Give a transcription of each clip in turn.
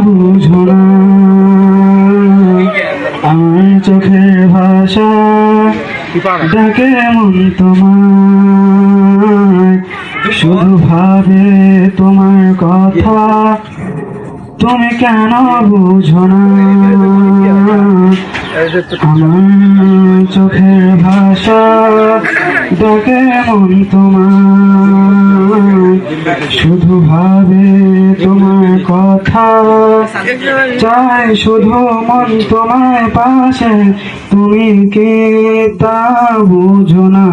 বুঝো না আমার চোখের ভাষা ডাকে মন তোমায় শুধু ভাবে তোমার কথা তুমি কেন বুঝো না আমার চোখের ভাষা ডাকে মন তোমায় শুধু ভাবে তোমার কথা চাই শুধু মন তোমার পাশে তুমি কি তা বুঝো না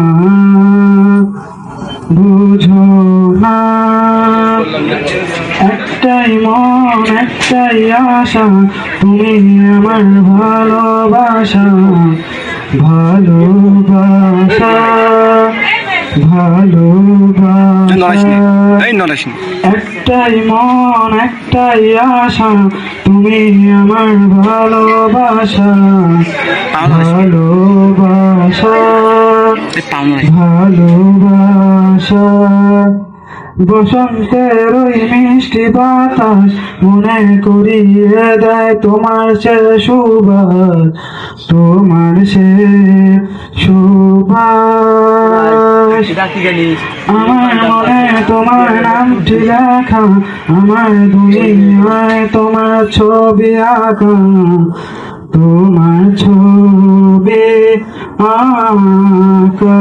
বুঝো না একটাই মন একটাই আশা তুমি আমার ভালোবাসা ভালোবাসা ভালোবাসা একটাই মন একটাই আশা তুমি আমার ভালোবাসা ভালোবাসা ভালোবাসা বসন্তের ওই মিষ্টি বাতাস মনে করিয়ে দেয় তোমার সে সুবাস তোমার সে সুবাস আমার মনে তোমার নামটি লেখা আমার দুনিয়ায় তোমার ছবি আঁকা তোমার ছবি আঁকা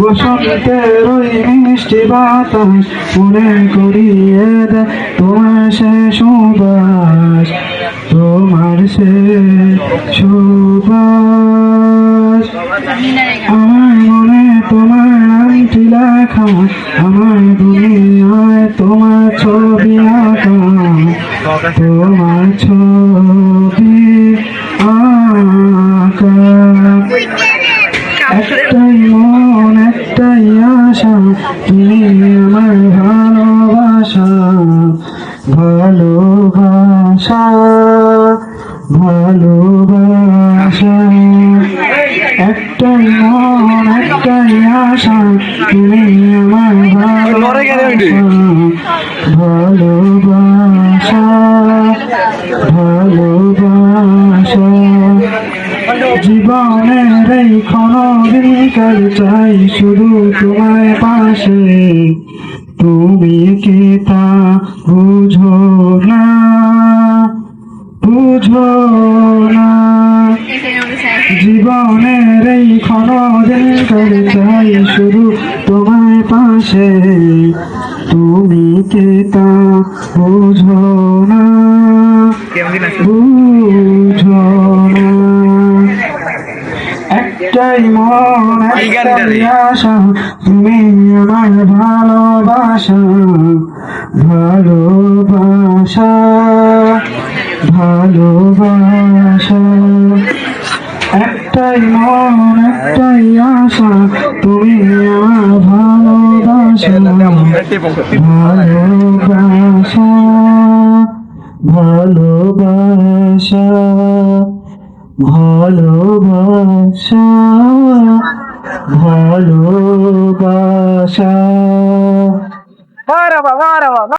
বসন্তের ওই মিষ্টি বাতাস মনে করিয়ে দেয় তোমার সে সুবাস তোমার সে সুবাস আমার মনে তোমার নামটি লেখা আমার দুনিয়ায় তোমার ছবি আঁকা তোমার ছবি আঁকা একটাই মন একটাই আশা তুমি আমার ভালোবাসা ভালোবাসা ভালোবাসা একটাই মন একটাই আশা তুমি আমার ভালোবাসা ভালোবাসা ভালোবাসা জীবনের এই ক্ষণবিকাল চাই শুধু তোমার পাশে তুমি কি তা বুঝো না বুঝো না জীবনের এই ক্ষণবিকাল চাই শুধু তোমার পাশে তুমি কি তা বুঝো না বুঝো না একটাই মন একটাই আশা তুমি আমার ভালোবাসা ভালোবাসা ভালোবাসা একটাই মন একটাই আশা তুমি আমার ভালোবাসা ভালোবাসা ভালোবাসা ভালোবাসা ভালোবাসা